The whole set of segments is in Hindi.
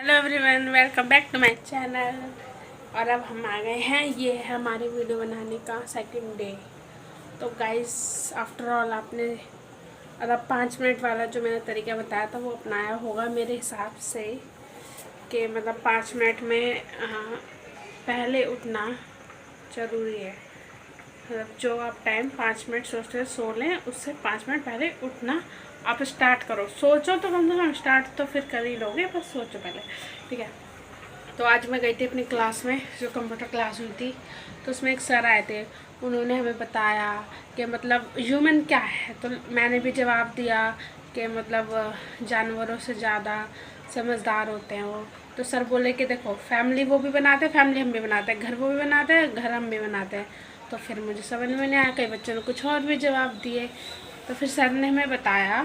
Hello everyone, welcome back to my channel. और अब हम आ गए हैं, ये है हमारी वीडियो बनाने का सेकंड डे। तो गाइस, आफ्टर ऑल आपने अब 5 मिनट वाला जो मैंने तरीका बताया था वो अपनाया होगा मेरे हिसाब से, कि मतलब 5 मिनट में पहले उठना ज़रूरी है। मतलब जो आप टाइम 5 मिनट सोचते सो लें, उससे 5 मिनट पहले उठना आप स्टार्ट करो। सोचो तो कम से कम, स्टार्ट तो फिर कर ही लोगे, बस सोचो पहले, ठीक है। तो आज मैं गई थी अपनी क्लास में, जो कंप्यूटर क्लास हुई थी, तो उसमें एक सर आए थे। उन्होंने हमें बताया कि मतलब ह्यूमन क्या है। तो मैंने भी जवाब दिया कि मतलब जानवरों से ज़्यादा समझदार होते हैं वो। तो सर बोले कि देखो, फैमिली वो भी बनाते हैं, फैमिली हम भी बनाते हैं, घर वो भी बनाते हैं, घर हम भी बनाते हैं। तो फिर मुझे समझ में नहीं आया, कई बच्चों ने कुछ और भी जवाब दिए। तो फिर सर ने हमें बताया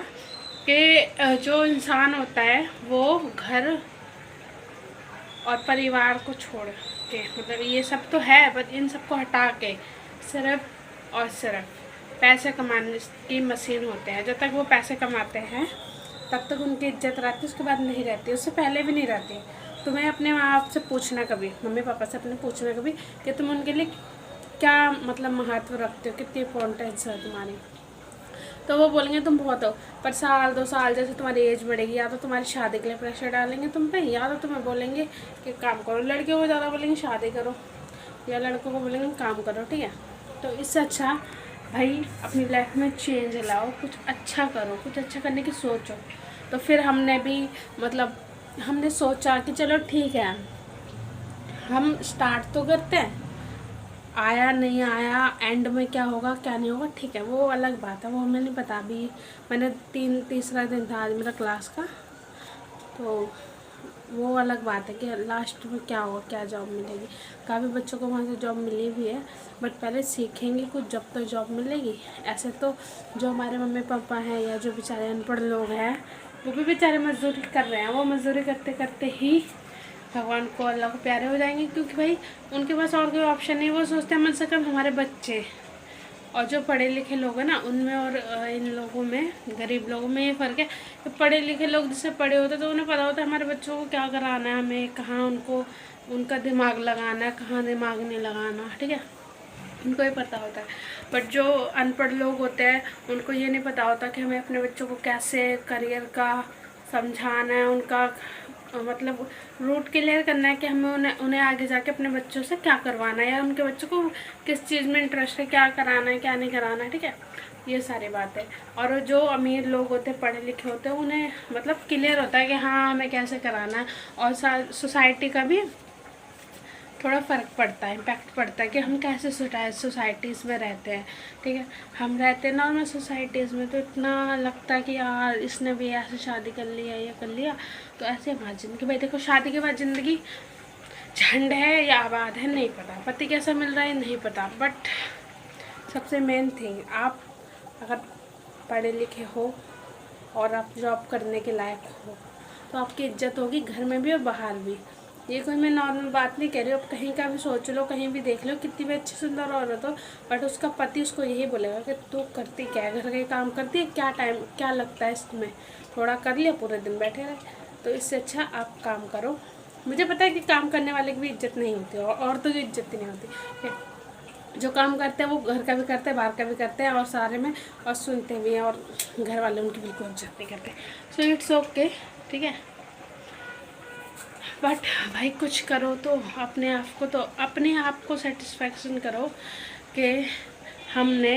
कि जो इंसान होता है वो घर और परिवार को छोड़ के, मतलब ये सब तो है, बट इन सबको हटा के सिर्फ और सिर्फ पैसे कमाने की मशीन होते हैं। जब तक वो पैसे कमाते हैं तब तक उनकी इज्जत रहती है, उसके बाद नहीं रहती, उससे पहले भी नहीं रहती। तुम्हें अपने माँ बाप से पूछना कभी, मम्मी पापा से अपने पूछना कभी कि तुम उनके लिए क्या मतलब महत्व रखते हो, कितनी इम्पोर्टेंस है तुम्हारी। तो वो बोलेंगे तुम बहुत हो, पर साल 2 साल जैसे तुम्हारी एज बढ़ेगी, या तो तुम्हारी शादी के लिए प्रेशर डालेंगे तुम पे, या तो तुम्हें बोलेंगे कि काम करो। लड़कियों को ज़्यादा बोलेंगे शादी करो, या लड़कों को बोलेंगे काम करो, ठीक है। तो इससे अच्छा भाई अपनी लाइफ में चेंज लाओ, कुछ अच्छा करो, कुछ अच्छा करने की सोचो। तो फिर हमने भी मतलब हमने सोचा कि चलो ठीक है, हम स्टार्ट तो करते हैं, आया नहीं आया, एंड में क्या होगा क्या नहीं होगा, ठीक है, वो अलग बात है, वो हमें नहीं पता। अभी मैंने तीसरा दिन था आज मेरा क्लास का, तो वो अलग बात है कि लास्ट में क्या होगा, क्या जॉब मिलेगी। काफ़ी बच्चों को वहाँ से जॉब मिली भी है, बट पहले सीखेंगे कुछ जब तक जॉब मिलेगी। ऐसे तो जो हमारे मम्मी पापा हैं या जो बेचारे अनपढ़ लोग हैं, वो भी बेचारे मजदूरी कर रहे हैं। वो मजदूरी करते करते ही भगवान को, अल्लाह को प्यारे हो जाएंगे, क्योंकि भाई उनके पास और कोई ऑप्शन नहीं। वो सोचते हैं मन से कम हमारे बच्चे। और जो पढ़े लिखे लोग हैं ना, उनमें और इन लोगों में, गरीब लोगों में ये फ़र्क है कि पढ़े लिखे लोग जिससे पढ़े होते तो उन्हें पता होता है हमारे बच्चों को क्या कराना है, हमें कहाँ उनको उनका दिमाग लगाना है, कहाँ दिमाग नहीं लगाना, ठीक है, उनको ही पता होता है। बट जो अनपढ़ लोग होते हैं उनको ये नहीं पता होता कि हमें अपने बच्चों को कैसे करियर का समझाना है, उनका मतलब रूट क्लियर करना है कि हमें उन्हें आगे जाके अपने बच्चों से क्या करवाना है, या उनके बच्चों को किस चीज़ में इंटरेस्ट है, क्या कराना है क्या नहीं कराना है, ठीक है, ये सारी बात है। और जो अमीर लोग होते हैं, पढ़े लिखे होते हैं, उन्हें मतलब क्लियर होता है कि हाँ हमें कैसे कराना है। और सोसाइटी का भी थोड़ा फ़र्क पड़ता है, इम्पैक्ट पड़ता है कि हम कैसे सोसाइटीज़ में रहते हैं, ठीक है। हम रहते हैं नॉर्मल सोसाइटीज़ में, तो इतना लगता है कि यार इसने भी ऐसे शादी कर लिया या कर लिया, तो ऐसे हमारी ज़िंदगी। भाई देखो, शादी के बाद ज़िंदगी झंड है या आबाद है नहीं पता, पति कैसा मिल रहा है नहीं पता, बट सबसे मेन थिंग, आप अगर पढ़े लिखे हो और आप जॉब करने के लायक हो तो आपकी इज्जत होगी, घर में भी और बाहर भी। ये कोई मैं नॉर्मल बात नहीं कह रही हूँ, आप कहीं का भी सोच लो, कहीं भी देख लो, कितनी भी अच्छी सुंदर औरत हो, बट उसका पति उसको यही बोलेगा कि तू करती क्या है, घर के काम करती है क्या, टाइम क्या लगता है इसमें, थोड़ा कर लिया पूरे दिन बैठे रहे। तो इससे अच्छा आप काम करो। मुझे पता है कि काम करने वाले की भी इज्जत नहीं होती, और औरतों की इज्जत ही नहीं होती, ठीक है। जो काम करते हैं वो घर का भी करते हैं, बाहर का भी करते हैं, और सारे में और सुनते भी हैं, और घर वाले उनकी बिल्कुल इज्जत नहीं करते। सो इट्स ओके, ठीक है। बट भाई कुछ करो तो अपने आप को सेटिस्फैक्शन करो कि हमने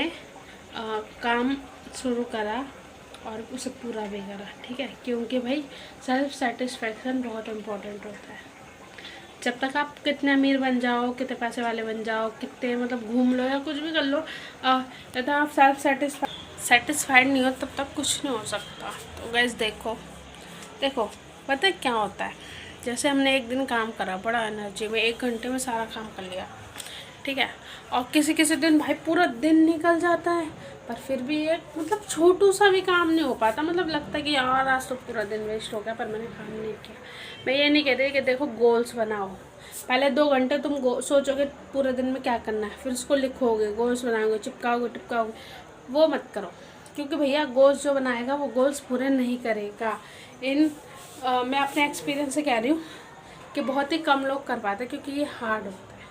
काम शुरू करा और उसे पूरा भी करा, ठीक है। क्योंकि भाई सेल्फ सेटिस्फैक्शन बहुत इम्पोर्टेंट होता है। जब तक आप कितने अमीर बन जाओ, कितने पैसे वाले बन जाओ, कितने मतलब घूम लो या कुछ भी कर लो, जब तक आप सेल्फ सेटिस्फाइड नहीं हो तब तक कुछ नहीं हो सकता। तो गाइस देखो पता है क्या होता है, जैसे हमने एक दिन काम करा, बड़ा एनर्जी में 1 घंटे में सारा काम कर लिया, ठीक है। और किसी किसी दिन भाई पूरा दिन निकल जाता है, पर फिर भी एक मतलब छोटू सा भी काम नहीं हो पाता, मतलब लगता है कि यार आज तो पूरा दिन वेस्ट हो गया, पर मैंने काम नहीं किया। मैं ये नहीं कह रही कि देखो गोल्स बनाओ, पहले 2 घंटे तुम सोचोगे पूरे दिन में क्या करना है, फिर उसको लिखोगे, गोल्स बनाओगे, टिपकाओगे, वो मत करो। क्योंकि भैया गोल्स जो बनाएगा वो गोल्स पूरे नहीं करेगा। इन मैं अपने एक्सपीरियंस से कह रही हूँ कि बहुत ही कम लोग कर पाते क्योंकि ये हार्ड होता है।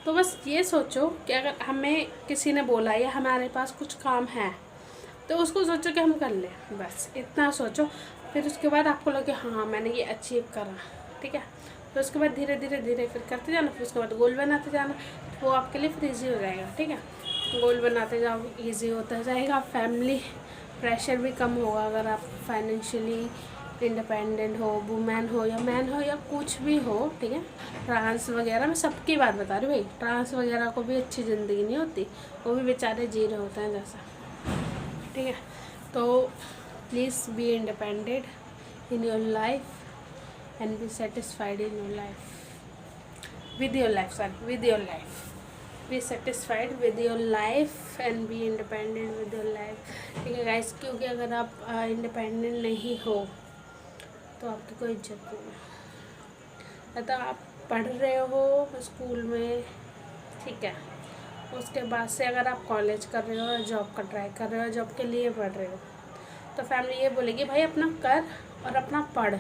तो बस ये सोचो कि अगर हमें किसी ने बोला या हमारे पास कुछ काम है तो उसको सोचो कि हम कर लें, बस इतना सोचो। फिर उसके बाद आपको लगे हाँ मैंने ये अचीव करा, ठीक है। तो उसके बाद धीरे धीरे धीरे फिर करते जाना, फिर उसके बाद गोल बनाते जाना, वो आपके लिए फिर ईजी हो जाएगा, ठीक है। गोल बनाते जाओ, ईजी होता जाएगा। फैमिली प्रेशर भी कम होगा अगर आप फाइनेंशियली इंडिपेंडेंट हो, वुमेन हो या मैन हो या कुछ भी हो, ठीक है। ट्रांस वगैरह, मैं सबकी बात बता रही हूँ भाई, ट्रांस वगैरह को भी अच्छी ज़िंदगी नहीं होती, वो भी बेचारे जी रहे होते हैं जैसा, ठीक है। तो please be independent in your life and be satisfied in your life, with your life, sorry, with your life. Be satisfied with your life and be independent with your life, ठीक है गाइस। क्योंकि अगर आप इंडिपेंडेंट नहीं हो तो आपकी कोई इज्जत नहीं है। तो आप पढ़ रहे हो स्कूल में, ठीक है, उसके बाद से अगर आप कॉलेज कर रहे हो या जॉब का ट्राई कर रहे हो, जॉब के लिए पढ़ रहे हो, तो फैमिली ये बोलेगी भाई अपना कर और अपना पढ़,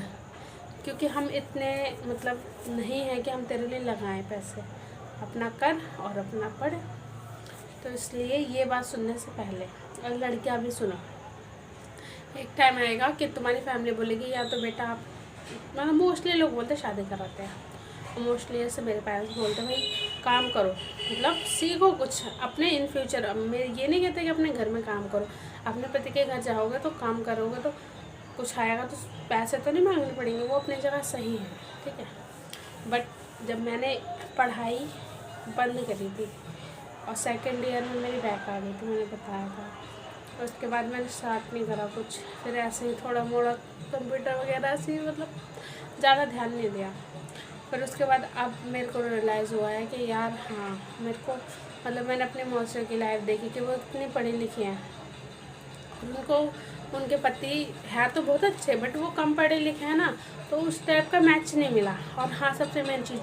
क्योंकि हम इतने मतलब नहीं है कि हम तेरे लिए लगाएं पैसे, अपना कर और अपना पढ़। तो इसलिए ये बात सुनने से पहले, और लड़कियां भी सुनो, एक टाइम आएगा कि तुम्हारी फैमिली बोलेगी या तो बेटा आप, मतलब मोस्टली लोग बोलते शादी कराते हैं, मोस्टली ऐसे मेरे पेरेंट्स बोलते हैं भाई काम करो, मतलब सीखो कुछ अपने इन फ्यूचर। मेरे ये नहीं कहते कि अपने घर में काम करो, अपने पति के घर जाओगे तो काम करोगे तो कुछ आएगा, तो पैसे तो नहीं मांगने पड़ेंगे, वो अपनी जगह सही है, ठीक है। बट जब मैंने पढ़ाई बंद करी थी और सेकेंड ईयर में मेरी बैक आ गई थी, मैंने बताया था, और उसके बाद मैंने स्टार्ट नहीं करा कुछ, फिर ऐसे ही थोड़ा मोड़ा कंप्यूटर वगैरह ऐसे ही, मतलब ज़्यादा ध्यान नहीं दिया। फिर उसके बाद अब मेरे को रियलाइज़ हुआ है कि यार हाँ मेरे को, मतलब मैंने अपने मौसी की लाइफ देखी कि वो इतनी पढ़ी लिखी हैं, उनको उनके पति है तो बहुत अच्छे, बट वो कम पढ़े लिखे हैं ना, तो उस टाइप का मैच नहीं मिला। और हाँ सबसे मेन चीज़,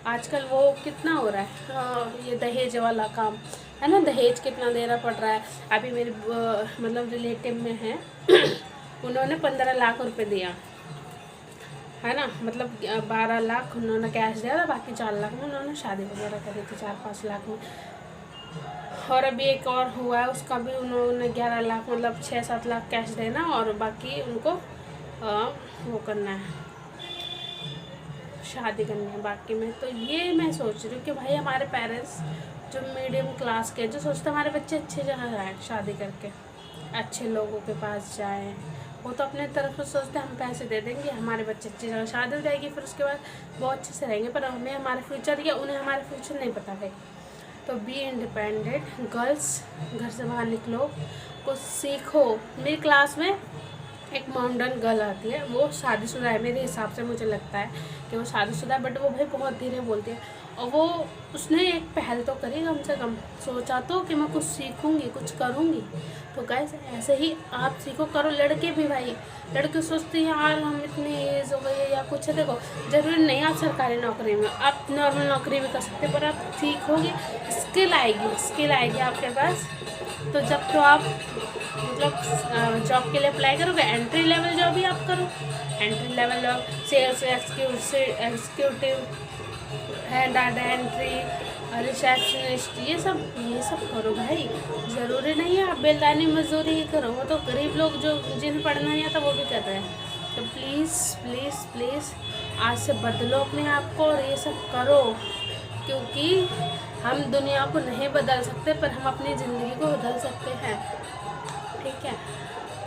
आजकल वो कितना हो रहा है, ये दहेज वाला काम है ना, दहेज कितना देना पड़ रहा है। अभी मेरे मतलब रिलेटिव में है उन्होंने 15 लाख रुपए दिया है ना, मतलब 12 लाख उन्होंने कैश दिया था, बाकी 4 लाख में उन्होंने शादी वगैरह करी थी, 4-5 लाख में। और अभी एक और हुआ है, उसका भी उन्होंने 11 लाख, मतलब 6-7 लाख कैश देना और बाकी उनको वो करना है, शादी करनी है बाकी में। तो ये मैं सोच रही हूँ कि भाई हमारे पेरेंट्स जो मीडियम क्लास के, जो सोचते हमारे बच्चे अच्छे जगह जाएँ शादी करके, अच्छे लोगों के पास जाएँ, वो तो अपने तरफ से सोचते हैं हम पैसे दे देंगे, हमारे बच्चे अच्छी जगह शादी हो जाएगी, फिर उसके बाद बहुत अच्छे से रहेंगे, पर हमें हमारे फ्यूचर या उन्हें हमारे फ्यूचर नहीं पता है। तो बी इंडिपेंडेंट गर्ल्स, घर से बाहर निकलो, कुछ सीखो। मेरी क्लास में एक मॉडर्न गर्ल आती है, वो शादीशुदा है मेरे हिसाब से, मुझे लगता है कि वो शादीशुदा है, बट वो भाई बहुत धीरे बोलती है, और वो उसने एक पहल तो करी, कम से कम सोचा तो कि मैं कुछ सीखूंगी, कुछ करूंगी। तो गाइस ऐसे ही आप सीखो, करो। लड़के भी भाई, लड़के सोचते हैं यार हम इतनी एज हो गई है या कुछ है, देखो ज़रूरी नहीं आप सरकारी नौकरी में, आप नॉर्मल नौकरी भी कर सकते, पर आप सीखोगे, स्किल आएगी आपके पास। तो जब तो आप मतलब जॉब के लिए अप्लाई करोगे, एंट्री लेवल जॉब ही आप करो, entry level job, sales executive है, डाटा एंट्री, रिसेप्शनिस्ट, ये सब करो भाई। ज़रूरी नहीं है आप बेलदानी मजदूरी ही करो, वो तो गरीब लोग जो जिन्हें पढ़ना नहीं आता वो भी कर रहे हैं। तो प्लीज़ प्लीज़ प्लीज़ आज से बदलो अपने आप को और ये सब करो, क्योंकि हम दुनिया को नहीं बदल सकते पर हम अपनी ज़िंदगी को बदल सकते हैं, ठीक है।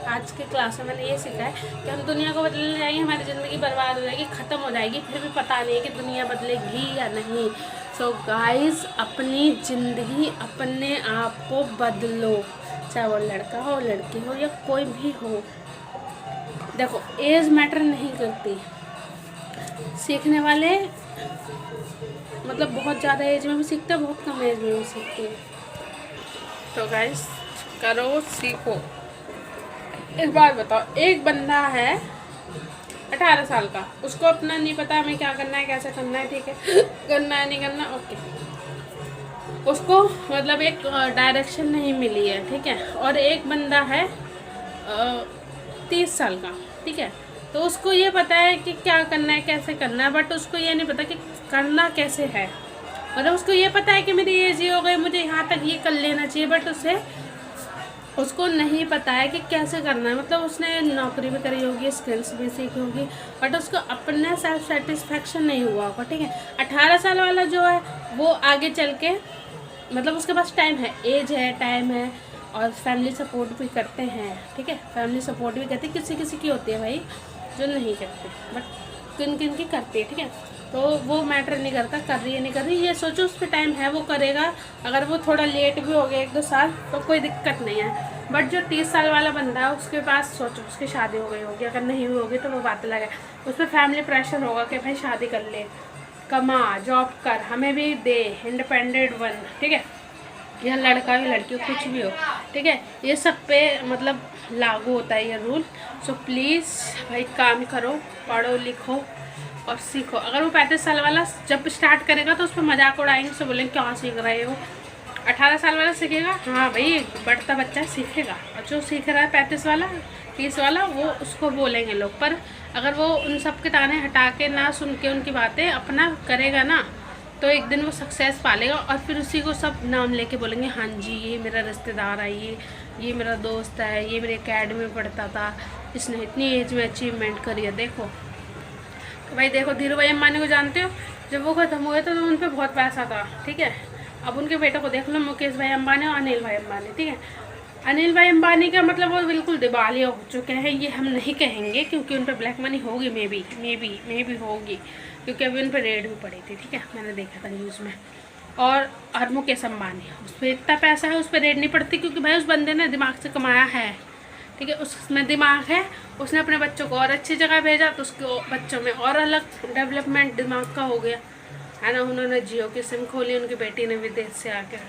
आज के क्लास में मैंने ये सीखा है कि हम दुनिया को बदलने जाएंगे, हमारी ज़िंदगी बर्बाद हो जाएगी, ख़त्म हो जाएगी, फिर भी पता नहीं है कि दुनिया बदलेगी या नहीं। सो गाइस अपनी ज़िंदगी अपने आप को बदलो, चाहे वो लड़का हो, लड़की हो या कोई भी हो। देखो एज मैटर नहीं करती, सीखने वाले मतलब बहुत ज़्यादा एज में भी सीखते हैं, बहुत कम एज में भी सीखते हैं। तो गाइस करो, सीखो। एक बात बताओ, एक बंदा है 18 साल का, उसको अपना नहीं पता हमें क्या करना है, कैसे करना है, ठीक है, करना है नहीं करना, ओके, उसको मतलब एक डायरेक्शन नहीं मिली है, ठीक है। और एक बंदा है 30 साल का, ठीक है, तो उसको ये पता है कि क्या करना है, कैसे करना है, बट उसको ये नहीं पता कि करना कैसे है। मतलब उसको ये पता है कि मेरी एज ये हो गई, मुझे यहाँ तक ये कर लेना चाहिए, बट उसको नहीं पता है कि कैसे करना है। मतलब उसने नौकरी भी करी होगी, स्किल्स भी सीखी होगी, बट उसको अपने सेल्फ सेटिस्फेक्शन नहीं हुआ होगा, ठीक है। 18 साल वाला जो है वो आगे चल के, मतलब उसके पास टाइम है, एज है, टाइम है, और फैमिली सपोर्ट भी करते हैं, ठीक है। फैमिली सपोर्ट भी करते हैं, किसी किसी की होती है भाई जो नहीं करती, बट किन किन की करती है, ठीक है। तो वो मैटर नहीं करता कर रही है नहीं कर रही, ये सोचो उस पर टाइम है, वो करेगा। अगर वो थोड़ा लेट भी हो गया 1-2 साल तो कोई दिक्कत नहीं है, बट जो 30 साल वाला बंदा है उसके पास सोचो उसकी शादी हो गई होगी, अगर नहीं हुई होगी तो वो बात अलग है। उस पर फैमिली प्रेशर होगा कि भाई शादी कर ले, कमा, जॉब कर, हमें भी दे, इंडिपेंडेंट बन, ठीक है। या लड़का हो लड़की हो, कुछ भी हो, ठीक है। ये सब पे मतलब लागू होता है ये रूल। सो प्लीज़ भाई काम करो, पढ़ो लिखो और सीखो। अगर वो 35 साल वाला जब स्टार्ट करेगा तो उस पर मजाक उड़ाएंगे, उससे बोलेंगे क्या सीख रहे हो। 18 साल वाला सीखेगा, हाँ भाई बढ़ता बच्चा सीखेगा, और जो सीख रहा है 35 वाला 30 वाला वो उसको बोलेंगे लोग। पर अगर वो उन सब के ताने हटा के ना सुन के उनकी बातें अपना करेगा ना, तो एक दिन वो सक्सेस पालेगा, और फिर उसी को सब नाम लेके बोलेंगे हाँ जी ये मेरा रिश्तेदार है, ये मेरा दोस्त है, ये मेरे अकेडमी में पढ़ता था, इसने इतनी एज में अचीवमेंट करी है, देखो। तो भाई देखो धीरू भाई अम्बानी को जानते हो, जब वो ख़त्म हुए तो उन पर बहुत पैसा था, ठीक है। अब उनके बेटे को देख लो, मुकेश भाई अम्बानी और अनिल भाई अम्बानी, ठीक है। अनिल भाई अम्बानी का मतलब वो बिल्कुल दिवालिया हो चुके हैं, ये हम नहीं कहेंगे क्योंकि उन पर ब्लैक मनी होगी, मे बी होगी, क्योंकि अभी उन पर रेड भी पड़ी थी, ठीक है, मैंने देखा था न्यूज़ में। और मुकेश अम्बानी, उस पर इतना पैसा है, उस पर रेड नहीं पड़ती, क्योंकि भाई उस बंदे ने दिमाग से कमाया है, ठीक है, उसमें दिमाग है, उसने अपने बच्चों को और अच्छी जगह भेजा तो उसके बच्चों में और अलग डेवलपमेंट दिमाग का हो गया है ना। उन्होंने जियो की सिम खोली, उनकी बेटी ने विदेश से आकर,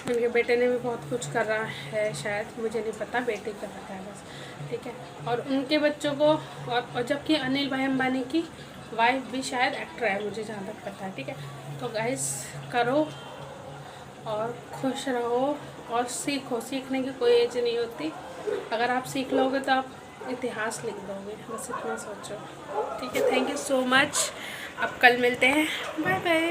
उनके बेटे ने भी बहुत कुछ कर रहा है, शायद मुझे नहीं पता, बेटे का पता है बस, ठीक है। और उनके बच्चों को, और जबकि अनिल भाई अम्बानी की वाइफ भी शायद एक्टर है, मुझे जहाँ तक पता है, ठीक है। तो गाइस करो और खुश रहो और सीखो, सीखने की कोई एज नहीं होती। अगर आप सीख लोगे तो आप इतिहास लिख दोगे, बस इतना सोचो, ठीक है। थैंक यू सो मच, अब कल मिलते हैं, बाय बाय।